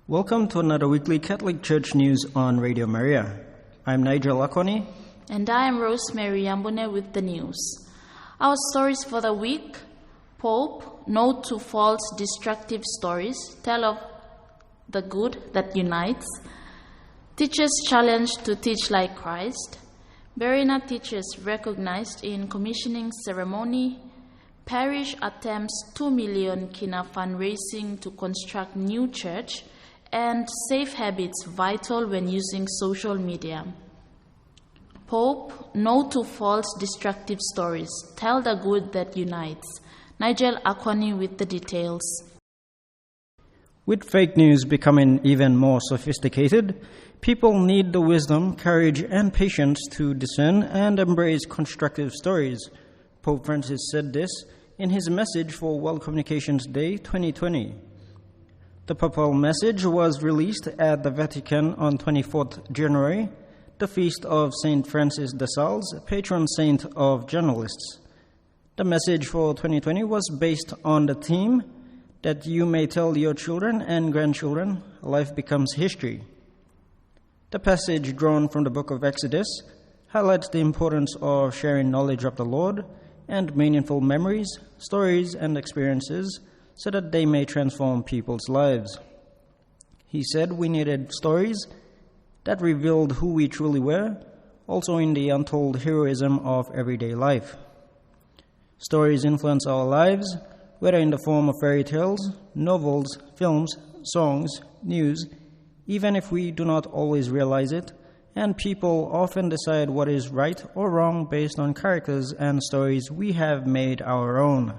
Welcome to another weekly Catholic Church News on Radio Maria. I'm Nigel Akoni. And I am Rosemary Yambune with the news. Our stories for the week: Pope, no to false destructive stories, tell of the good that unites. Teachers challenged to teach like Christ. Verena teachers recognized in commissioning ceremony. Parish attempts 2 million kina fundraising to construct new church. And safe habits vital when using social media. Pope, no to false destructive stories, tell the good that unites. Nigel Akoni with the details. With fake news becoming even more sophisticated, people need the wisdom, courage, and patience to discern and embrace constructive stories. Pope Francis said this in his message for World Communications Day 2020. The papal message was released at the Vatican on 24th January, the feast of St. Francis de Sales, patron saint of journalists. The message for 2020 was based on the theme that you may tell your children and grandchildren, life becomes history. The passage drawn from the book of Exodus highlights the importance of sharing knowledge of the Lord and meaningful memories, stories, and experiences so that they may transform people's lives. He said we needed stories that revealed who we truly were, also in the untold heroism of everyday life. Stories influence our lives, whether in the form of fairy tales, novels, films, songs, news, even if we do not always realize it, and people often decide what is right or wrong based on characters and stories we have made our own.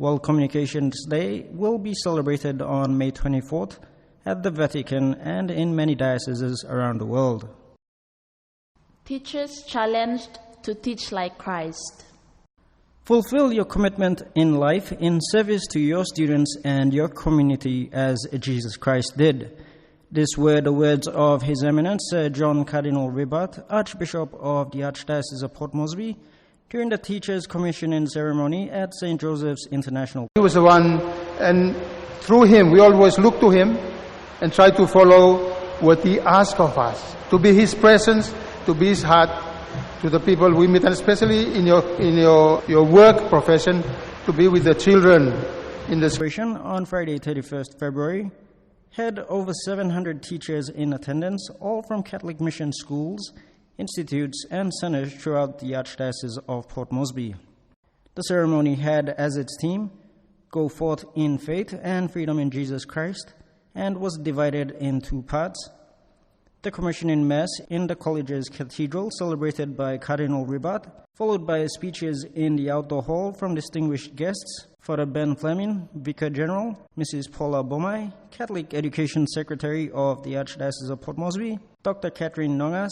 World Communications Day will be celebrated on May 24th at the Vatican and in many dioceses around the world. Teachers challenged to teach like Christ. Fulfill your commitment in life in service to your students and your community as Jesus Christ did. These were the words of His Eminence Sir John Cardinal Ribat, Archbishop of the Archdiocese of Port Moresby, during the Teachers' Commissioning ceremony at St. Joseph's International. He was the one, and through him, we always look to him and try to follow what he asks of us, to be his presence, to be his heart to the people we meet, and especially in your work profession, to be with the children in the celebration. On Friday, 31st February, had over 700 teachers in attendance, all from Catholic mission schools, institutes, and centers throughout the Archdiocese of Port Moresby. The ceremony had as its theme, Go Forth in Faith and Freedom in Jesus Christ, and was divided in two parts. The commissioning mass in the college's cathedral, celebrated by Cardinal Ribat, followed by speeches in the outdoor hall from distinguished guests, Father Ben Fleming, Vicar General, Mrs. Paula Bomai, Catholic Education Secretary of the Archdiocese of Port Moresby, Dr. Catherine Nongas,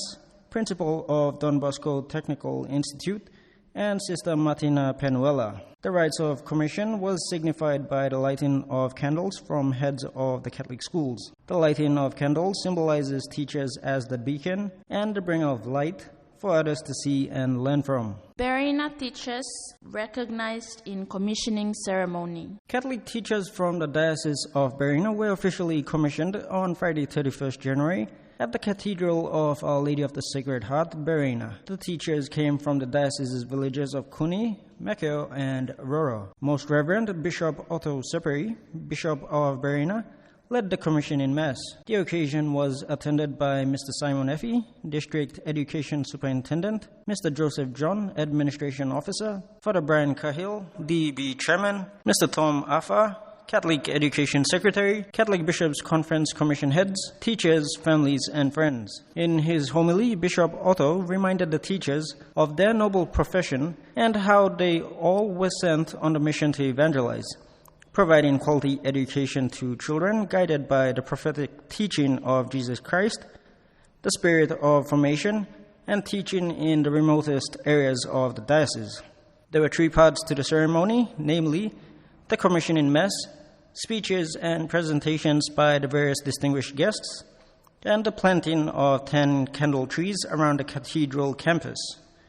Principal of Don Bosco Technical Institute, and Sister Martina Penuela. The rites of commission was signified by the lighting of candles from heads of the Catholic schools. The lighting of candles symbolizes teachers as the beacon and the bringer of light for others to see and learn from. Verena teachers recognized in commissioning ceremony. Catholic teachers from the Diocese of Berrina were officially commissioned on Friday, 31st January, at the Cathedral of Our Lady of the Sacred Heart, Berrina. The teachers came from the diocese's villages of Kuni, Mekeo, and Roro. Most Reverend Bishop Otto Seperi, Bishop of Berrina, led the commissioning mass. The occasion was attended by Mr. Simon Effie, District Education Superintendent, Mr. Joseph John, Administration Officer, Father Brian Cahill, DB Chairman, Mr. Tom Afa, Catholic Education Secretary, Catholic Bishops' Conference Commission heads, teachers, families, and friends. In his homily, Bishop Otto reminded the teachers of their noble profession and how they all were sent on the mission to evangelize, providing quality education to children guided by the prophetic teaching of Jesus Christ, the spirit of formation, and teaching in the remotest areas of the diocese. There were three parts to the ceremony, namely, the commissioning mass, speeches and presentations by the various distinguished guests, and the planting of 10 candle trees around the cathedral campus.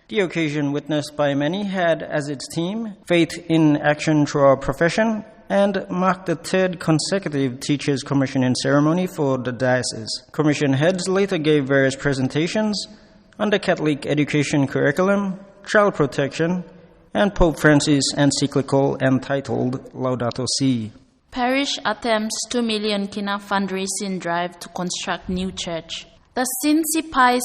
The occasion, witnessed by many, had as its theme, Faith in Action Through Our Profession, and marked the third consecutive Teachers' Commissioning ceremony for the diocese. Commission heads later gave various presentations on the Catholic education curriculum, child protection, and Pope Francis' encyclical entitled Laudato Si. Parish attempts 2 million kina fundraising drive to construct new church. The Cincy Pai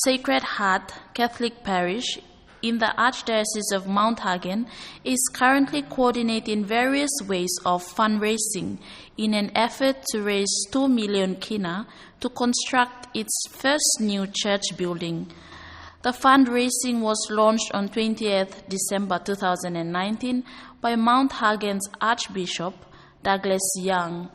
Sacred Heart Catholic Parish in the Archdiocese of Mount Hagen is currently coordinating various ways of fundraising in an effort to raise 2 million kina to construct its first new church building. The fundraising was launched on 20th December 2019 by Mount Hagen's Archbishop Douglas Young.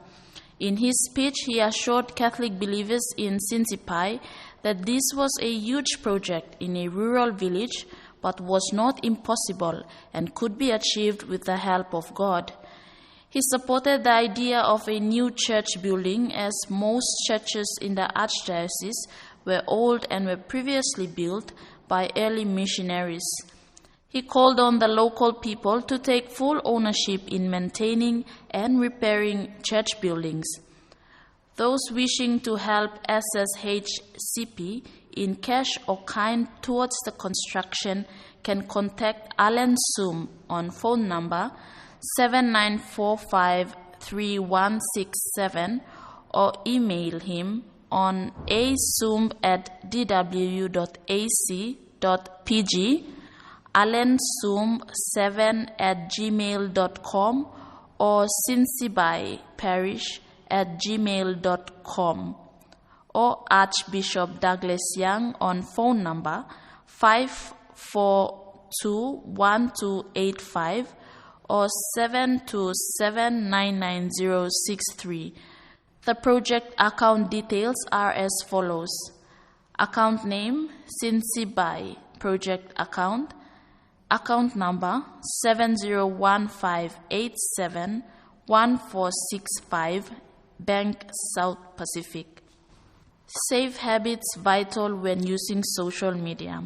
In his speech, he assured Catholic believers in Cincy Pai that this was a huge project in a rural village, but was not impossible and could be achieved with the help of God. He supported the idea of a new church building, as most churches in the Archdiocese were old and were previously built by early missionaries. He called on the local people to take full ownership in maintaining and repairing church buildings. Those wishing to help SSHCP in cash or kind towards the construction can contact Alan Soom on phone number 79453167 or email him on asoom@dw.ac.pg, alansoom7@gmail.com, or cincybaiparish@gmail.com, or Archbishop Douglas Young on phone number 5421285 or 727999063. The project account details are as follows. Account name, Cincy Bai Project Account. Account number 7015871465, Bank South Pacific. Safe habits vital when using social media.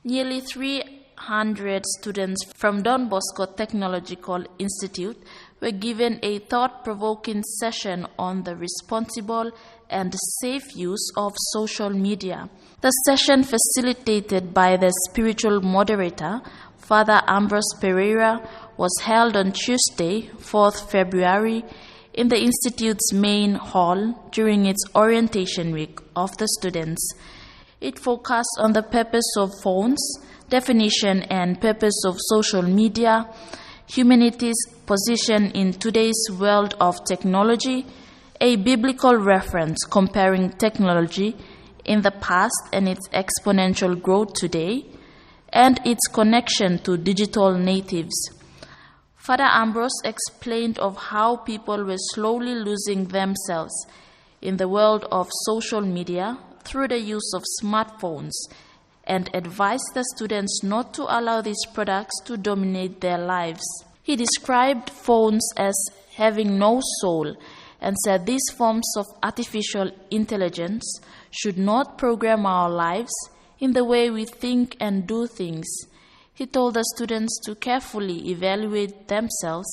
Nearly 300 students from Don Bosco Technological Institute were given a thought-provoking session on the responsible and safe use of social media. The session, facilitated by the spiritual moderator, Father Ambrose Pereira, was held on Tuesday, 4th February, in the Institute's main hall during its orientation week of the students. It focused on the purpose of phones, definition and purpose of social media, humanity's position in today's world of technology, a biblical reference comparing technology in the past and its exponential growth today, and its connection to digital natives. Father Ambrose explained of how people were slowly losing themselves in the world of social media through the use of smartphones, and advised the students not to allow these products to dominate their lives. He described phones as having no soul and said these forms of artificial intelligence should not program our lives in the way we think and do things. He told the students to carefully evaluate themselves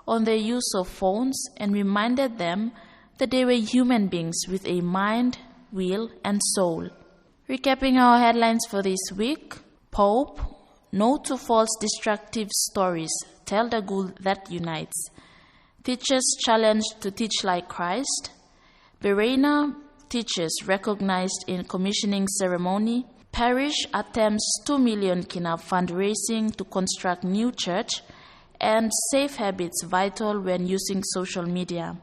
on their use of phones and reminded them that they were human beings with a mind, will, and soul. Recapping our headlines for this week: Pope, no to false destructive stories, tell the good that unites. Teachers challenged to teach like Christ. Berena teachers recognized in commissioning ceremony. Parish attempts 2 million kina fundraising to construct new church, and safe habits vital when using social media.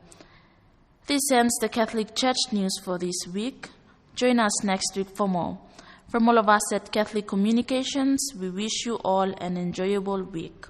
This ends the Catholic Church news for this week. Join us next week for more. From all of us at Catholic Communications, we wish you all an enjoyable week.